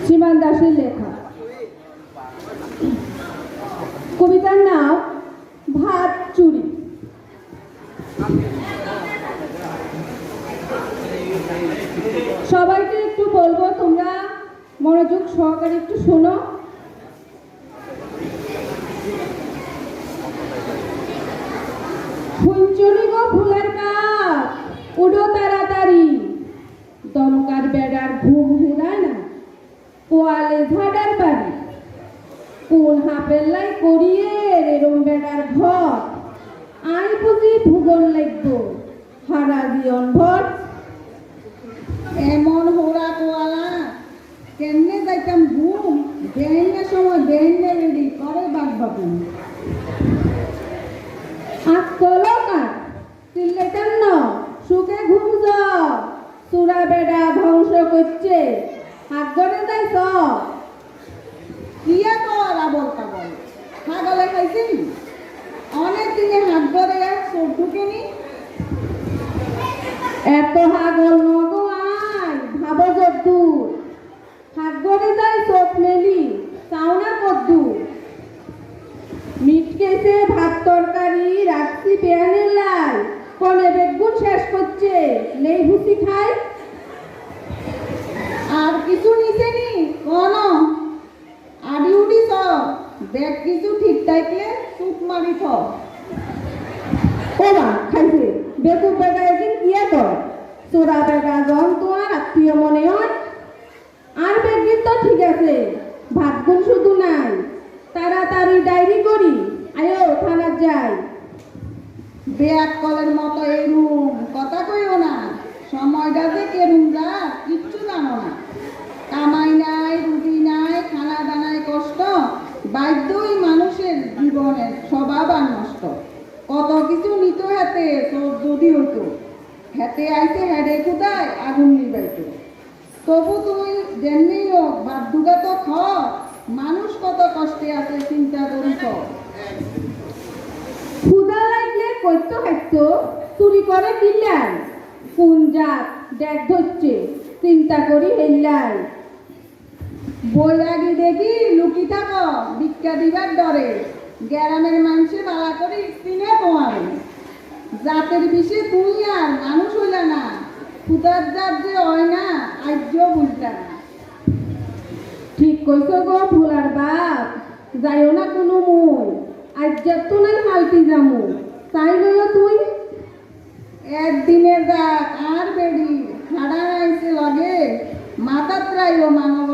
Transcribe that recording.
শ্রীমান দাসের লেখা। কবিতার নাম ভাত চুরি। সবাইকে একটু বলবো, তোমরা মনোযোগ সহকারে একটু শোনো। ফুঞ্চুরি গো ফুলের কাপ, উডো তাড়াতাড়ি, দমকার বেড়ার ঘুম হুড়ায় না, পোয়ালে ঝাড়ার বাড়ি, কোন হাপেল্লাই করিয়ে এরম বেড়ার ঘর, আই বুঝি ভুবন লাগবো হারা জীবন ভর। এমন হোরা কোয়ালা কেমনে যাইতাম ঘুম, দেহিনের সময় দেহিনে রেডি করে বাদ বাবুন। আত্মলকা চিল্লেটান ন সুখে ঘুম যাও, চূড়া বেড়া ধ্বংস করছে হাত ধরে যাই সব। কিয়া কর আবল তাবল, ছাগলে খাইছি অনেক দিনে হাত ধরে চোখ ঢুকেনি। এত হাগল নগো আয় ভাবো যদ্দূর, হাত ধরে যাই চোখ মেলি চাও না কদ্দূর। মিটকেছে ভাত তরকারি রাখছি পেয়ানের লাল, কনে বেগুন শেষ করছে নেই ভুসি খাই। আর কিছু নিছেনি কোন আডি উডি সব দেখ, কিছু ঠিক থাকলে চুপ মারি থ। ওরা খাইছে বেকুব বেগা একদিন কিয়া কর, চোরা বেগা জন তোমার আত্মীয় মনে হয়। আর বেগিন তো ঠিক আছে, ভাত গুণ শুধু নাই, তাড়াতাড়ি ডায়েরি করি আয়ো থানার যাই। বেয়াক কলের মতো এরুম কথা কইও না, সময়টা যে কেরুম যা কিচ্ছু জানো না। কামাই নাই, রুটি নাই, খানা দানায় কষ্ট, বাধ্যই মানুষের জীবনের স্বভাব আর নষ্ট। কত কিছু নিত হাতে তোর যদি হইতো, হাতে আইতে হেডে খুদায় আগুন নিবাইতো। তবু তুই যেমনি হোক বাধ্যগা তো খ, মানুষ কত কষ্টে আছে চিন্তা করি খ। ক্ষুদা লাগলে কইতো খাইতো, চুরি করে দিলাই, কোন জাত দেখ ধরছে চিন্তা করি হেললাই। বৈরাগী দেখি লুকি থাক ভিক্ষা দিবার ডরে, গ্রামের মানুষে বালা করে স্পিনে তোমারে। জাতের বিষে তুই আর মানুষ হইলা না, ক্ষুদার জাত যে হয় না আজ্য বুঝলা না। ঠিক কইছো গো ভোলার বাপ, যাইও না কোনো মই, আজ তো নাই হালতি যামু, তাই লইও তুই। একদিনে যাক আর বেড়ি খাড়া আইছে লগে, মাথা ত্রাইও মানব